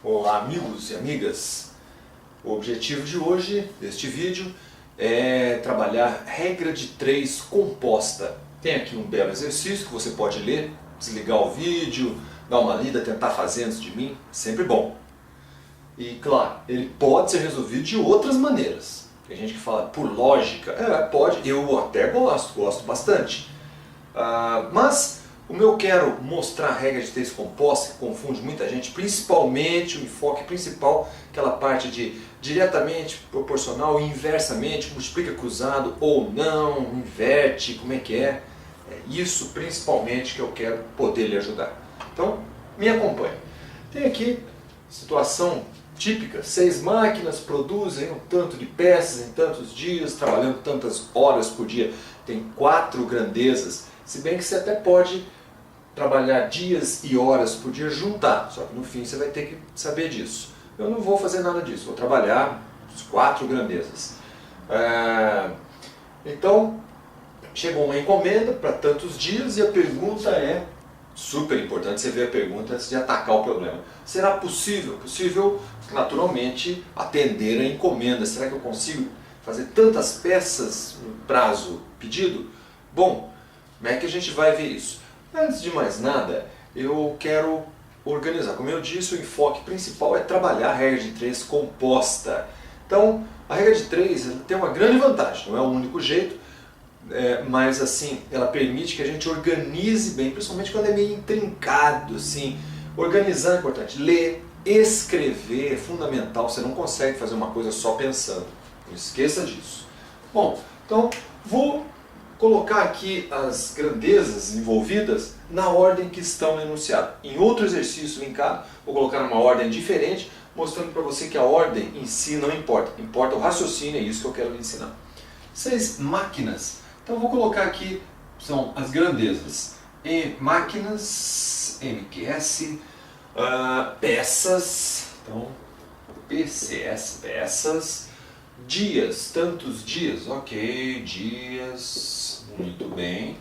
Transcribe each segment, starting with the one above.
Olá amigos e amigas, o objetivo de hoje, deste vídeo, é trabalhar regra de 3 composta. Tem aqui um belo exercício que você pode ler, desligar o vídeo, dar uma lida, tentar fazer antes de mim, sempre bom. E claro, ele pode ser resolvido de outras maneiras. Tem gente que fala por lógica, pode, eu até gosto bastante. Mas o meu quero mostrar a regra de 3 composta, que confunde muita gente, principalmente o enfoque principal, aquela parte de diretamente proporcional e inversamente, multiplica cruzado ou não, inverte, como é que é. É isso principalmente que eu quero poder lhe ajudar. Então, me acompanhe. Tem aqui situação típica, 6 máquinas produzem um tanto de peças em tantos dias, trabalhando tantas horas por dia. Tem 4 grandezas, se bem que você até pode trabalhar dias e horas por dia juntar, só que no fim você vai ter que saber disso. Eu não vou fazer nada disso, vou trabalhar as 4 grandezas. Então, chegou uma encomenda para tantos dias e a pergunta é super importante, você ver a pergunta antes de atacar o problema. Será possível? Possível, naturalmente, atender a encomenda. Será que eu consigo fazer tantas peças no prazo pedido? Bom, como é que a gente vai ver isso? Antes de mais nada, eu quero organizar. Como eu disse, o enfoque principal é trabalhar a regra de 3 composta. Então, a regra de 3 tem uma grande vantagem, não é o único jeito, mas assim, ela permite que a gente organize bem, principalmente quando é meio intrincado. Assim. Organizar é importante. Ler, escrever é fundamental, você não consegue fazer uma coisa só pensando. Não esqueça disso. Bom, então vou colocar aqui as grandezas envolvidas na ordem que estão no enunciado. Em outro exercício linkado, vou colocar numa ordem diferente, mostrando para você que a ordem em si não importa. Importa o raciocínio, é isso que eu quero lhe ensinar. 6 máquinas. Então eu vou colocar aqui, são as grandezas. Máquinas, MQS, peças, então PCS, peças. Dias, tantos dias, ok, dias, muito bem.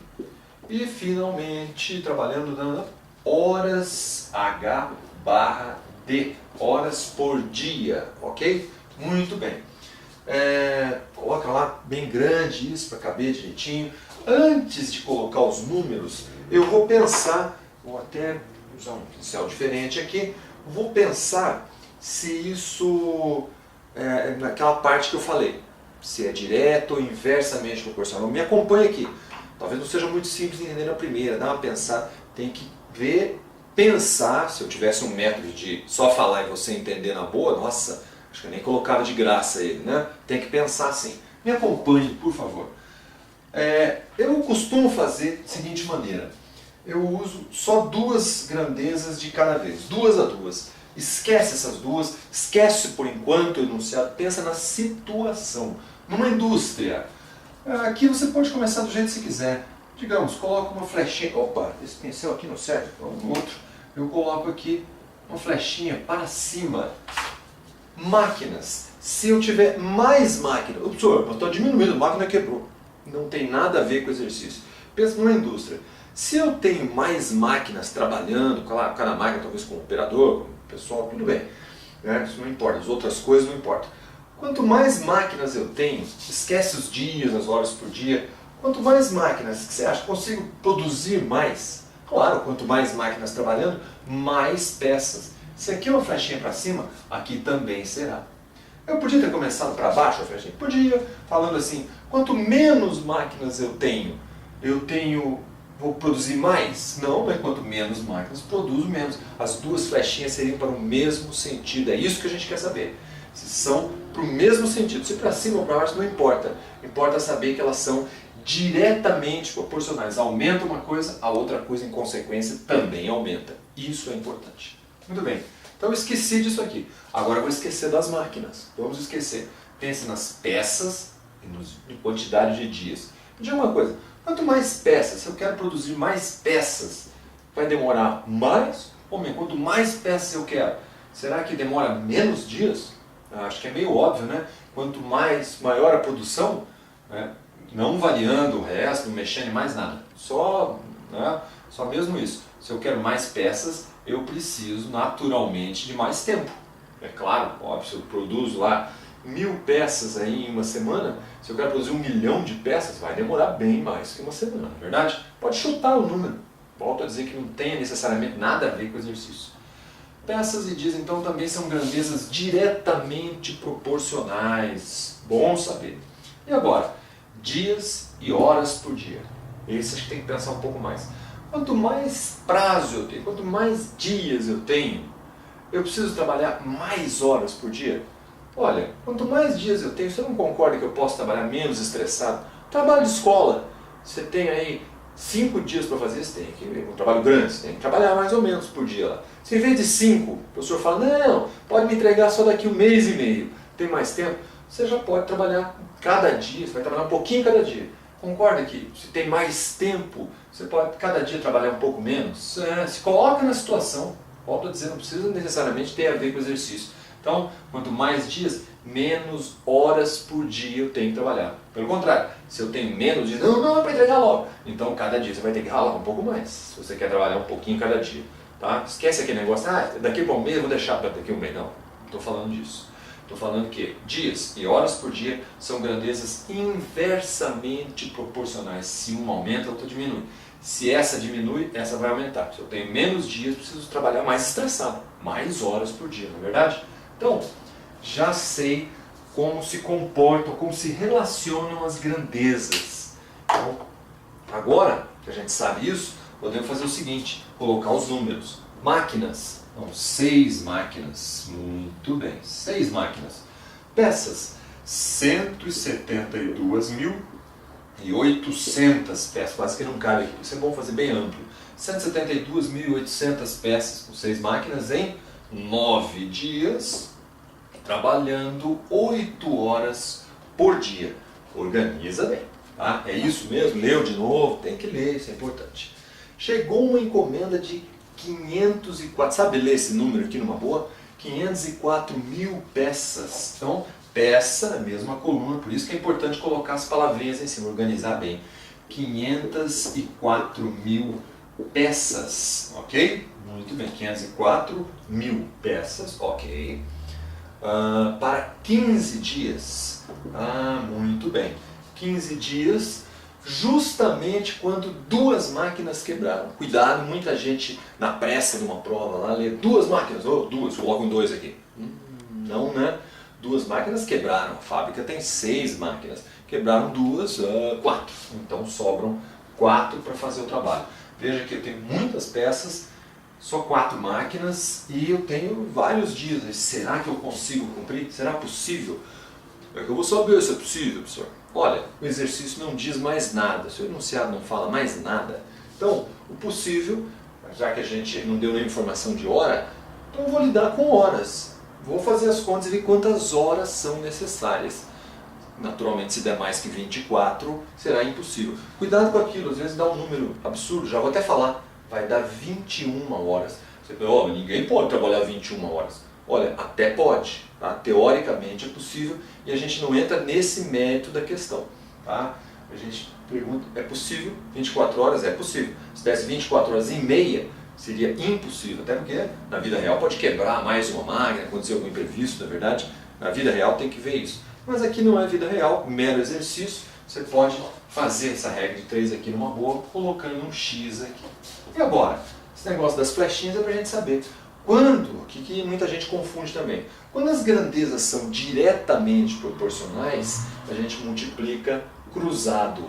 E finalmente, trabalhando na horas, H/D, horas por dia, ok? Muito bem. Coloca lá bem grande isso para caber direitinho. Antes de colocar os números, eu vou pensar, vou até usar um pincel diferente aqui, vou pensar se isso naquela parte que eu falei, se é direto ou inversamente proporcional. Me acompanhe aqui. Talvez não seja muito simples de entender na primeira, dá uma pensada, tem que ver, pensar. Se eu tivesse um método de só falar e você entender na boa, nossa, acho que eu nem colocava de graça ele, né? Tem que pensar assim. Me acompanhe, por favor. Eu costumo fazer da seguinte maneira, eu uso só 2 grandezas de cada vez, 2 a 2. Esquece essas 2, esquece por enquanto o enunciado, pensa na situação. Numa indústria, aqui você pode começar do jeito que você quiser. Digamos, coloca uma flechinha, opa, esse pincel aqui não serve, vamos no outro. Eu coloco aqui uma flechinha para cima. Máquinas, se eu tiver mais máquinas, senhor, eu estou diminuindo, a máquina quebrou. Não tem nada a ver com o exercício. Pensa numa indústria. Se eu tenho mais máquinas trabalhando, cada máquina talvez com o operador, com o pessoal, tudo bem. Isso não importa, as outras coisas não importam. Quanto mais máquinas eu tenho, esquece os dias, as horas por dia, quanto mais máquinas, o que você acha? Consigo produzir mais? Claro, quanto mais máquinas trabalhando, mais peças. Se aqui é uma flechinha para cima, aqui também será. Eu podia ter começado para baixo a flechinha? Podia, falando assim, quanto menos máquinas eu tenho, vou produzir mais? Não, mas quanto menos máquinas, produzo menos. As 2 flechinhas seriam para o mesmo sentido, é isso que a gente quer saber. Se são para o mesmo sentido, se para cima ou para baixo não importa. Importa saber que elas são diretamente proporcionais. Aumenta uma coisa, a outra coisa em consequência também aumenta. Isso é importante. Muito bem, então eu esqueci disso aqui. Agora eu vou esquecer das máquinas. Vamos esquecer. Pense nas peças e na quantidade de dias. Me diga uma coisa, quanto mais peças, se eu quero produzir mais peças, vai demorar mais ou menos? Quanto mais peças eu quero, será que demora menos dias? Acho que é meio óbvio, né? Quanto maior a produção, não variando o resto, não mexendo em mais nada, só mesmo isso. Se eu quero mais peças, eu preciso naturalmente de mais tempo. É claro, óbvio, se eu produzo lá 1000 peças aí em uma semana, se eu quero produzir 1 milhão de peças, vai demorar bem mais que uma semana, não é verdade? Pode chutar o número. Volto a dizer que não tem necessariamente nada a ver com o exercício. Peças e dias, então, também são grandezas diretamente proporcionais. Bom saber. E agora, dias e horas por dia. Esse a gente tem que pensar um pouco mais. Quanto mais prazo eu tenho, quanto mais dias eu tenho, eu preciso trabalhar mais horas por dia? Olha, quanto mais dias eu tenho, você não concorda que eu posso trabalhar menos estressado? Trabalho de escola, você tem aí 5 dias para fazer, você tem que, um trabalho grande, você tem que trabalhar mais ou menos por dia lá. Se em vez de 5, o professor fala, não, pode me entregar só daqui 1 mês e meio, tem mais tempo, você já pode trabalhar cada dia, você vai trabalhar um pouquinho cada dia. Concorda que se tem mais tempo, você pode cada dia trabalhar um pouco menos? Se coloca na situação, volto a dizer, não precisa necessariamente ter a ver com o exercício. Então, quanto mais dias, menos horas por dia eu tenho que trabalhar. Pelo contrário, se eu tenho menos dias, não, é para entregar logo. Então, cada dia você vai ter que ralar um pouco mais, se você quer trabalhar um pouquinho cada dia. Tá? Esquece aquele negócio, daqui para um mês eu vou deixar para daqui a um mês. Não estou falando disso. Estou falando que dias e horas por dia são grandezas inversamente proporcionais. Se uma aumenta, outra diminui. Se essa diminui, essa vai aumentar. Se eu tenho menos dias, preciso trabalhar mais estressado, mais horas por dia, não é verdade? Então, já sei como se comportam, como se relacionam as grandezas. Então, agora que a gente sabe isso, podemos fazer o seguinte, colocar os números. Máquinas. Então, 6 máquinas. Muito bem, 6 máquinas. Peças, 172.800 peças. Quase que não cabe aqui. Isso é bom fazer bem amplo. 172.800 peças com 6 máquinas em 9 dias, trabalhando 8 horas por dia. Organiza bem. Tá? É isso mesmo? Leu de novo? Tem que ler, isso é importante. Chegou uma encomenda de 504, sabe ler esse número aqui numa boa? 504.000 peças. Então, peça, a mesma coluna, por isso que é importante colocar as palavrinhas em cima, organizar bem. 504.000 peças, ok? Muito bem, 504.000 peças, ok. Para 15 dias, muito bem. 15 dias, justamente quando 2 máquinas quebraram. Cuidado, muita gente na pressa de uma prova lá lê 2 máquinas, ou 2, colocam 2 aqui. Não, né? 2 máquinas quebraram, a fábrica tem 6 máquinas. Quebraram 2, 4. Então sobram 4 para fazer o trabalho. Veja que eu tenho muitas peças, só 4 máquinas e eu tenho vários dias. Será que eu consigo cumprir? Será possível? É que eu vou saber se é possível, professor. Olha, o exercício não diz mais nada, se o enunciado não fala mais nada. Então, o possível, já que a gente não deu nenhuma informação de hora, então eu vou lidar com horas. Vou fazer as contas e ver quantas horas são necessárias. Naturalmente, se der mais que 24, será impossível. Cuidado com aquilo, às vezes dá um número absurdo, já vou até falar. Vai dar 21 horas. Você fala, ninguém pode trabalhar 21 horas. Olha, até pode, tá? Teoricamente é possível e a gente não entra nesse mérito da questão. Tá? A gente pergunta, é possível? 24 horas? É possível. Se desse 24 horas e meia, seria impossível. Até porque na vida real pode quebrar mais uma máquina, acontecer algum imprevisto, na verdade. Na vida real tem que ver isso. Mas aqui não é vida real, mero exercício. Você pode fazer essa regra de 3 aqui numa boa, colocando um X aqui. E agora? Esse negócio das flechinhas é para a gente saber. Quando, que muita gente confunde também, quando as grandezas são diretamente proporcionais, a gente multiplica cruzado.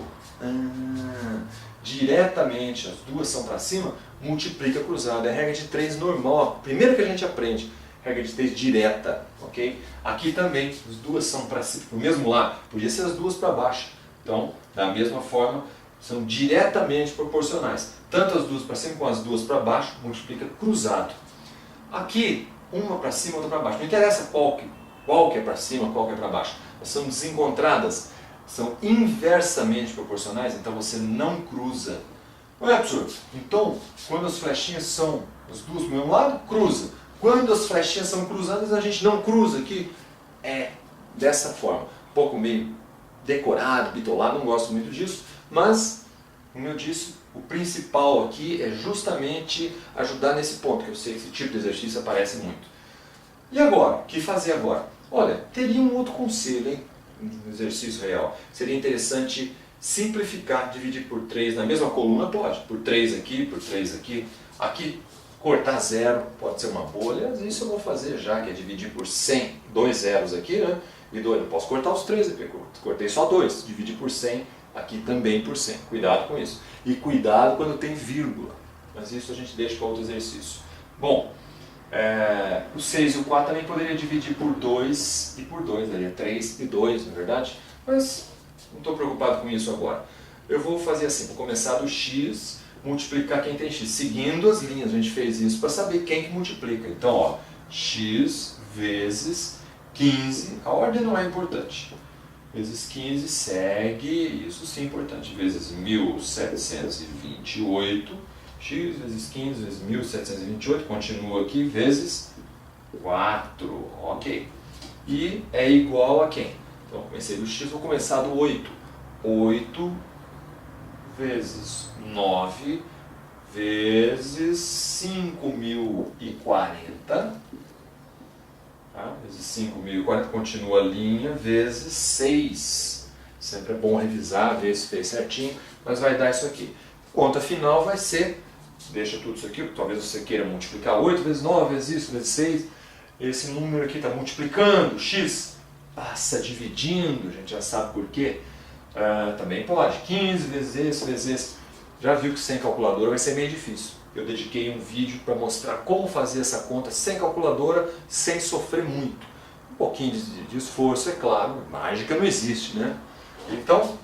Diretamente, as duas são para cima, multiplica cruzado. É a regra de 3 normal. Primeiro que a gente aprende, regra de 3 direta. Ok? Aqui também, as duas são para cima, o mesmo lado, podia ser as duas para baixo. Então, da mesma forma, são diretamente proporcionais. Tanto as duas para cima como as duas para baixo, multiplica cruzado. Aqui, uma para cima, outra para baixo. Não interessa qual que é para cima, qual que é para baixo. Elas são desencontradas, são inversamente proporcionais, então você não cruza. Não é, professor? Então, quando as flechinhas são as duas para o mesmo lado, cruza. Quando as flechinhas são cruzadas, a gente não cruza aqui. É dessa forma. Um pouco meio decorado, bitolado, não gosto muito disso, mas, como eu disse, o principal aqui é justamente ajudar nesse ponto, que eu sei que esse tipo de exercício aparece muito. E agora? O que fazer agora? Olha, teria um outro conselho, hein? No exercício real. Seria interessante simplificar, dividir por 3 na mesma coluna, pode. Por 3 aqui, por 3 aqui. Aqui, cortar zero, pode ser uma boa. Aliás, isso eu vou fazer já, que é dividir por 100. 2 zeros aqui, né? E 2, eu posso cortar os 3 aqui. Cortei só 2. Dividir por 100, aqui também por 100. Cuidado com isso. E cuidado quando tem vírgula. Mas isso a gente deixa para outro exercício. Bom, o 6 e o 4 também poderia dividir por 2 e por 2, daria 3 e 2, não é verdade? Mas não estou preocupado com isso agora. Eu vou fazer assim, vou começar do x, multiplicar quem tem x, seguindo as linhas. A gente fez isso para saber quem que multiplica. Então, ó, x vezes 15, a ordem não é importante. Vezes 15 segue, isso sim é importante, vezes 1728, x vezes 15 vezes 1728, continua aqui, vezes 4, ok. E é igual a quem? Então, comecei do x, vou começar do 8. 8 vezes 9 vezes 5040. Tá? Vezes 5040, continua a linha, vezes 6. Sempre é bom revisar, ver se fez certinho, mas vai dar isso aqui. Conta final vai ser, deixa tudo isso aqui, talvez você queira multiplicar 8 vezes 9, vezes isso, vezes 6. Esse número aqui está multiplicando, x passa dividindo, a gente já sabe por quê. Também pode, 15 vezes esse, vezes esse. Já viu que sem calculadora vai ser meio difícil. Eu dediquei um vídeo para mostrar como fazer essa conta sem calculadora, sem sofrer muito. Um pouquinho de esforço, é claro, mágica não existe, né? Então,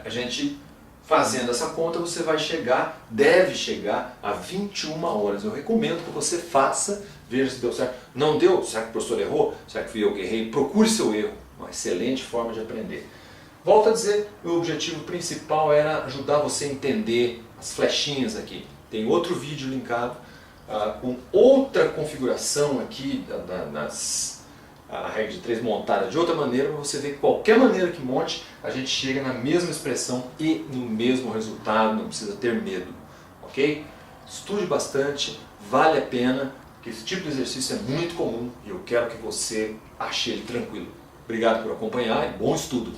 a gente fazendo essa conta, você vai chegar, deve chegar a 21 horas. Eu recomendo que você faça, veja se deu certo. Não deu? Será que o professor errou? Será que fui eu que errei? Procure seu erro. Uma excelente forma de aprender. Volto a dizer, o meu objetivo principal era ajudar você a entender as flechinhas aqui. Tem outro vídeo linkado com outra configuração aqui a regra de 3 montada de outra maneira, para você ver que qualquer maneira que monte, a gente chega na mesma expressão e no mesmo resultado, não precisa ter medo, ok? Estude bastante, vale a pena, porque esse tipo de exercício é muito comum e eu quero que você ache ele tranquilo. Obrigado por acompanhar e bom estudo!